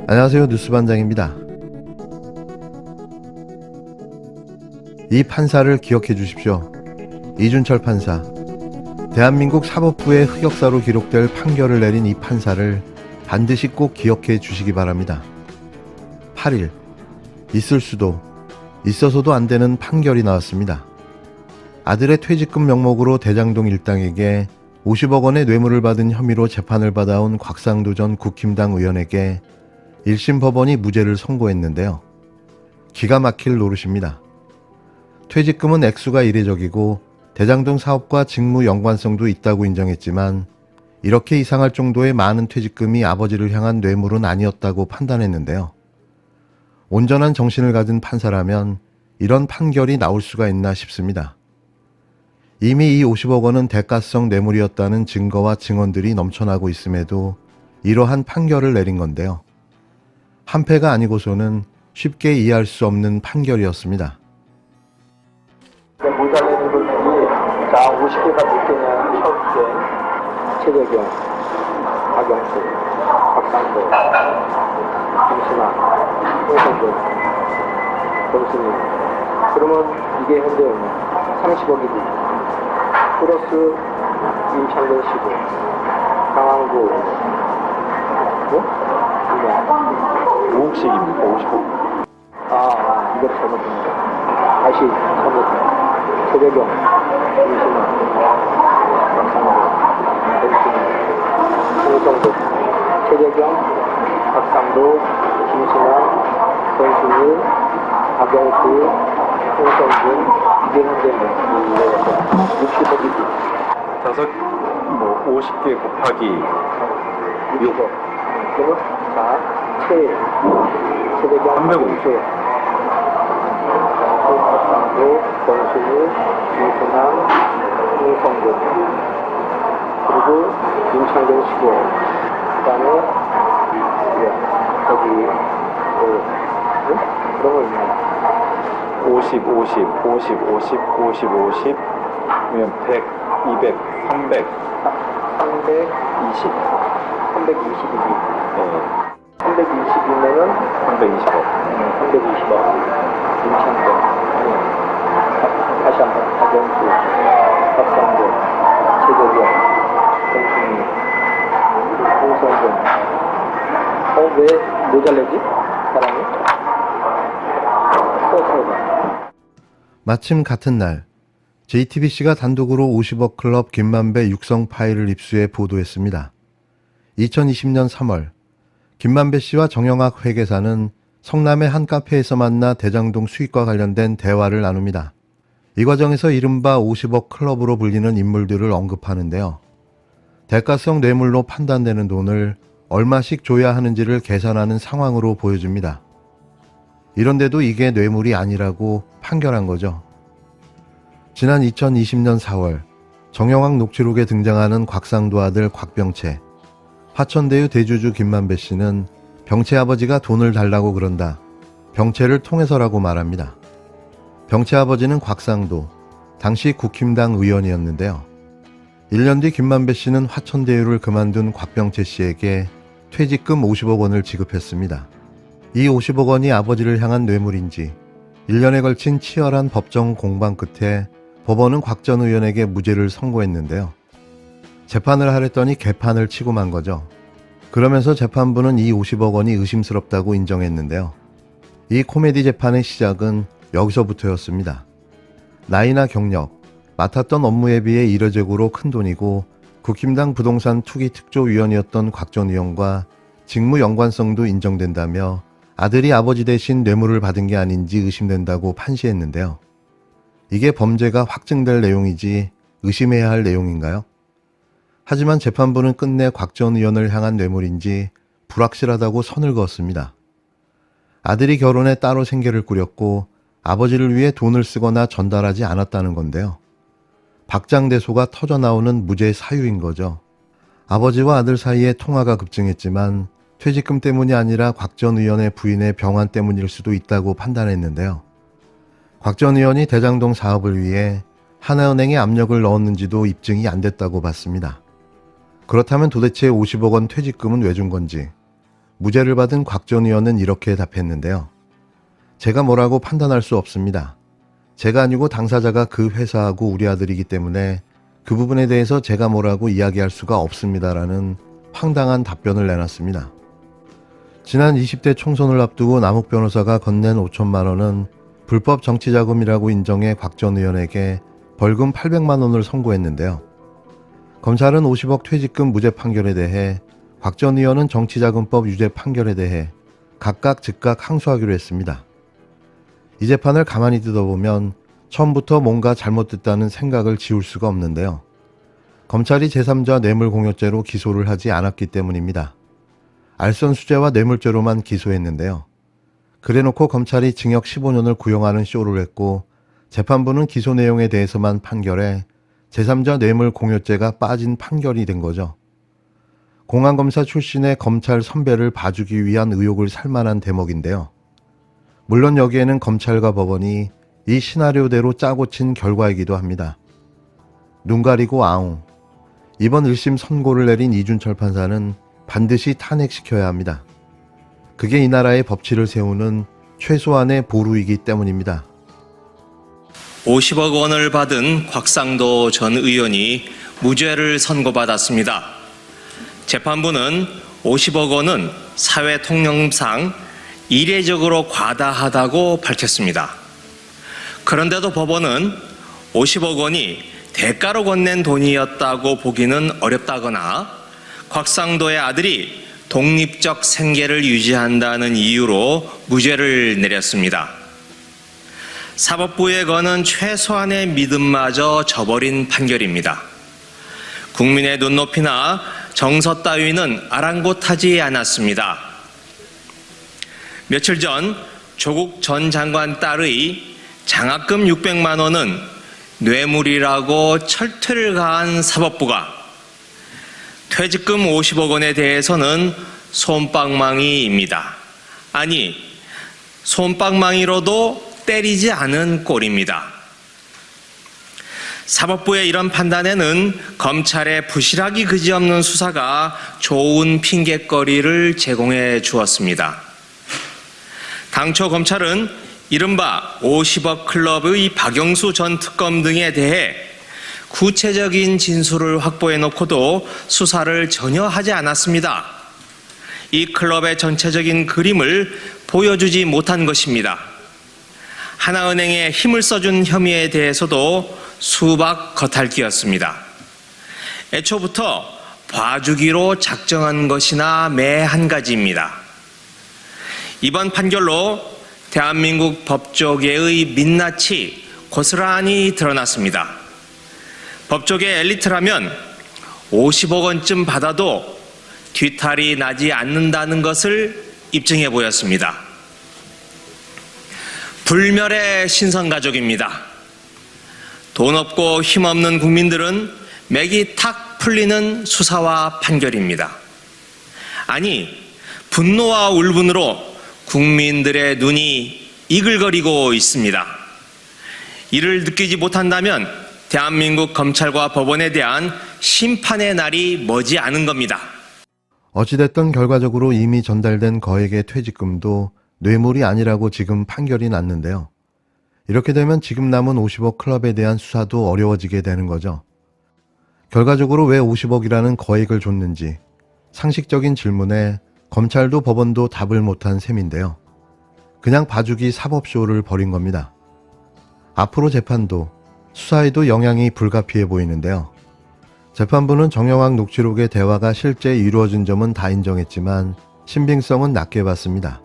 안녕하세요. 뉴스반장입니다. 이 판사를 기억해 주십시오. 이준철 판사. 대한민국 사법부의 흑역사로 기록될 판결을 내린 이 판사를 반드시 꼭 기억해 주시기 바랍니다. 8일, 있을 수도, 있어서도 안 되는 판결이 나왔습니다. 아들의 퇴직금 명목으로 대장동 일당에게 50억 원의 뇌물을 받은 혐의로 재판을 받아온 곽상도 전 국힘당 의원에게 1심 법원이 무죄를 선고했는데요. 기가 막힐 노릇입니다. 퇴직금은 액수가 이례적이고 대장동 사업과 직무 연관성도 있다고 인정했지만 이렇게 이상할 정도의 많은 퇴직금이 아버지를 향한 뇌물은 아니었다고 판단했는데요. 온전한 정신을 가진 판사라면 이런 판결이 나올 수가 있나 싶습니다. 이미 이 50억 원은 대가성 뇌물이었다는 증거와 증언들이 넘쳐나고 있음에도 이러한 판결을 내린 건데요. 한패가 아니고서는 쉽게 이해할 수 없는 판결이었습니다. 모자라는 것들이 자 50개가 몇 개냐. 철재, 최재경, 박영수, 박상도, 김신아, 홍성근, 정순이. 그러면 이게 현재 30억이지. 플러스 임창근 씨고, 강항구, 뭐? 5억씩입니다. 50억. 이거 잘못했네. 다시 잘못했네. 최재경, 김신아, 박상도, 정순이, 홍성근, 최재경, 박상도, 김신아, 정순이, 박영수, 홍성근. 이게 현재 60억이지. 50개 곱하기 6억. 그러면 최대경 350억. 박상도, 권순일, 김순남, 홍성근, 그리고 임창근 씨고, 그 다음에 거기 그런 거 있나요? 50, 50, 50, 50, 50, 50, 그러면 100, 200, 300. 320, 320이지. 네, 320이면은 320억. 320억. 임창근, 다시 한번 박영수, 박상도, 최재경, 정순이, 홍성근. 왜 모자라지? 사람이? 마침 같은 날 JTBC가 단독으로 50억 클럽 김만배 육성 파일을 입수해 보도했습니다. 2020년 3월 김만배 씨와 정영학 회계사는 성남의 한 카페에서 만나 대장동 수익과 관련된 대화를 나눕니다. 이 과정에서 이른바 50억 클럽으로 불리는 인물들을 언급하는데요. 대가성 뇌물로 판단되는 돈을 얼마씩 줘야 하는지를 계산하는 상황으로 보여줍니다. 이런데도 이게 뇌물이 아니라고 판결한 거죠. 지난 2020년 4월 정영학 녹취록에 등장하는 곽상도 아들 곽병채, 화천대유 대주주 김만배 씨는 병채 아버지가 돈을 달라고 그런다. 병채를 통해서라고 말합니다. 병채 아버지는 곽상도, 당시 국힘당 의원이었는데요. 1년 뒤 김만배 씨는 화천대유를 그만둔 곽병채 씨에게 퇴직금 50억 원을 지급했습니다. 이 50억 원이 아버지를 향한 뇌물인지 1년에 걸친 치열한 법정 공방 끝에 법원은 곽 전 의원에게 무죄를 선고했는데요. 재판을 하랬더니 개판을 치고 만 거죠. 그러면서 재판부는 이 50억 원이 의심스럽다고 인정했는데요. 이 코미디 재판의 시작은 여기서부터였습니다. 나이나 경력, 맡았던 업무에 비해 이례적으로 큰 돈이고 국힘당 부동산 투기 특조위원이었던 곽 전 의원과 직무 연관성도 인정된다며 아들이 아버지 대신 뇌물을 받은 게 아닌지 의심된다고 판시했는데요. 이게 범죄가 확증될 내용이지 의심해야 할 내용인가요? 하지만 재판부는 끝내 곽 전 의원을 향한 뇌물인지 불확실하다고 선을 그었습니다. 아들이 결혼해 따로 생계를 꾸렸고 아버지를 위해 돈을 쓰거나 전달하지 않았다는 건데요. 박장대소가 터져나오는 무죄 사유인 거죠. 아버지와 아들 사이에 통화가 급증했지만 퇴직금 때문이 아니라 곽 전 의원의 부인의 병환 때문일 수도 있다고 판단했는데요. 곽 전 의원이 대장동 사업을 위해 하나은행에 압력을 넣었는지도 입증이 안 됐다고 봤습니다. 그렇다면 도대체 50억 원 퇴직금은 왜 준 건지, 무죄를 받은 곽 전 의원은 이렇게 답했는데요. 제가 뭐라고 판단할 수 없습니다. 제가 아니고 당사자가 그 회사하고 우리 아들이기 때문에 그 부분에 대해서 제가 뭐라고 이야기할 수가 없습니다라는 황당한 답변을 내놨습니다. 지난 20대 총선을 앞두고 남욱 변호사가 건넨 5천만 원은 불법 정치자금이라고 인정해 곽 전 의원에게 벌금 800만 원을 선고했는데요. 검찰은 50억 퇴직금 무죄 판결에 대해 곽 전 의원은 정치자금법 유죄 판결에 대해 각각 즉각 항소하기로 했습니다. 이 재판을 가만히 뜯어보면 처음부터 뭔가 잘못됐다는 생각을 지울 수가 없는데요. 검찰이 제3자 뇌물공여죄로 기소를 하지 않았기 때문입니다. 알선수재와 뇌물죄로만 기소했는데요. 그래놓고 검찰이 징역 15년을 구형하는 쇼를 했고 재판부는 기소 내용에 대해서만 판결해 제3자 뇌물공여죄가 빠진 판결이 된 거죠. 공안검사 출신의 검찰 선배를 봐주기 위한 의혹을 살만한 대목인데요. 물론 여기에는 검찰과 법원이 이 시나리오대로 짜고 친 결과이기도 합니다. 눈 가리고 아웅. 이번 1심 선고를 내린 이준철 판사는 반드시 탄핵시켜야 합니다. 그게 이 나라의 법치를 세우는 최소한의 보루이기 때문입니다. 50억 원을 받은 곽상도 전 의원이 무죄를 선고받았습니다. 재판부는 50억 원은 사회 통념상 이례적으로 과다하다고 밝혔습니다. 그런데도 법원은 50억 원이 대가로 건넨 돈이었다고 보기는 어렵다거나 곽상도의 아들이 독립적 생계를 유지한다는 이유로 무죄를 내렸습니다. 사법부에 거는 최소한의 믿음마저 저버린 판결입니다. 국민의 눈높이나 정서 따위는 아랑곳하지 않았습니다. 며칠 전 조국 전 장관 딸의 장학금 600만 원은 뇌물이라고 철퇴를 가한 사법부가 퇴직금 50억 원에 대해서는 솜방망이입니다. 아니, 솜방망이로도 때리지 않은 꼴입니다. 사법부의 이런 판단에는 검찰의 부실하기 그지없는 수사가 좋은 핑곗거리를 제공해 주었습니다. 당초 검찰은 이른바 50억 클럽의 박영수 전 특검 등에 대해 구체적인 진술을 확보해 놓고도 수사를 전혀 하지 않았습니다. 이 클럽의 전체적인 그림을 보여주지 못한 것입니다. 하나은행에 힘을 써준 혐의에 대해서도 수박 겉핥기였습니다. 애초부터 봐주기로 작정한 것이나 매 한 가지입니다. 이번 판결로 대한민국 법조계의 민낯이 고스란히 드러났습니다. 법조계 엘리트라면 50억 원쯤 받아도 뒤탈이 나지 않는다는 것을 입증해 보였습니다. 불멸의 신선가족입니다. 돈 없고 힘없는 국민들은 맥이 탁 풀리는 수사와 판결입니다. 아니, 분노와 울분으로 국민들의 눈이 이글거리고 있습니다. 이를 느끼지 못한다면 대한민국 검찰과 법원에 대한 심판의 날이 머지 않은 겁니다. 어찌됐든 결과적으로 이미 전달된 거액의 퇴직금도 뇌물이 아니라고 지금 판결이 났는데요. 이렇게 되면 지금 남은 50억 클럽에 대한 수사도 어려워지게 되는 거죠. 결과적으로 왜 50억이라는 거액을 줬는지 상식적인 질문에 검찰도 법원도 답을 못한 셈인데요. 그냥 봐주기 사법쇼를 벌인 겁니다. 앞으로 재판도 수사에도 영향이 불가피해 보이는데요. 재판부는 정영학 녹취록의 대화가 실제 이루어진 점은 다 인정했지만 신빙성은 낮게 봤습니다.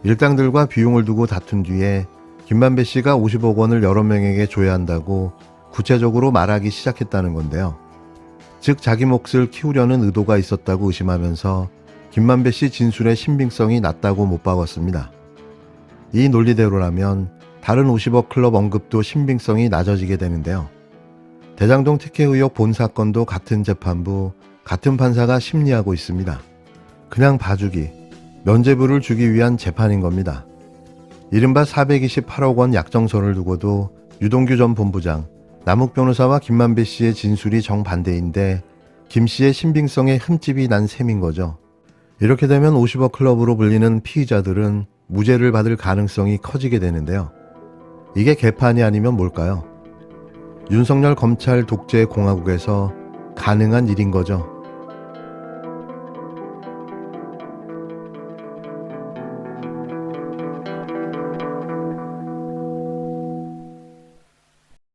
일당들과 비용을 두고 다툰 뒤에 김만배 씨가 50억 원을 여러 명에게 줘야 한다고 구체적으로 말하기 시작했다는 건데요. 즉 자기 몫을 키우려는 의도가 있었다고 의심하면서 김만배 씨 진술의 신빙성이 낮다고 못 박았습니다. 이 논리대로라면 다른 50억 클럽 언급도 신빙성이 낮아지게 되는데요. 대장동 특혜 의혹 본 사건도 같은 재판부, 같은 판사가 심리하고 있습니다. 그냥 봐주기, 면죄부를 주기 위한 재판인 겁니다. 이른바 428억 원 약정서를 두고도 유동규 전 본부장, 남욱 변호사와 김만배 씨의 진술이 정반대인데 김 씨의 신빙성에 흠집이 난 셈인 거죠. 이렇게 되면 50억 클럽으로 불리는 피의자들은 무죄를 받을 가능성이 커지게 되는데요. 이게 개판이 아니면 뭘까요? 윤석열 검찰 독재 공화국에서 가능한 일인 거죠.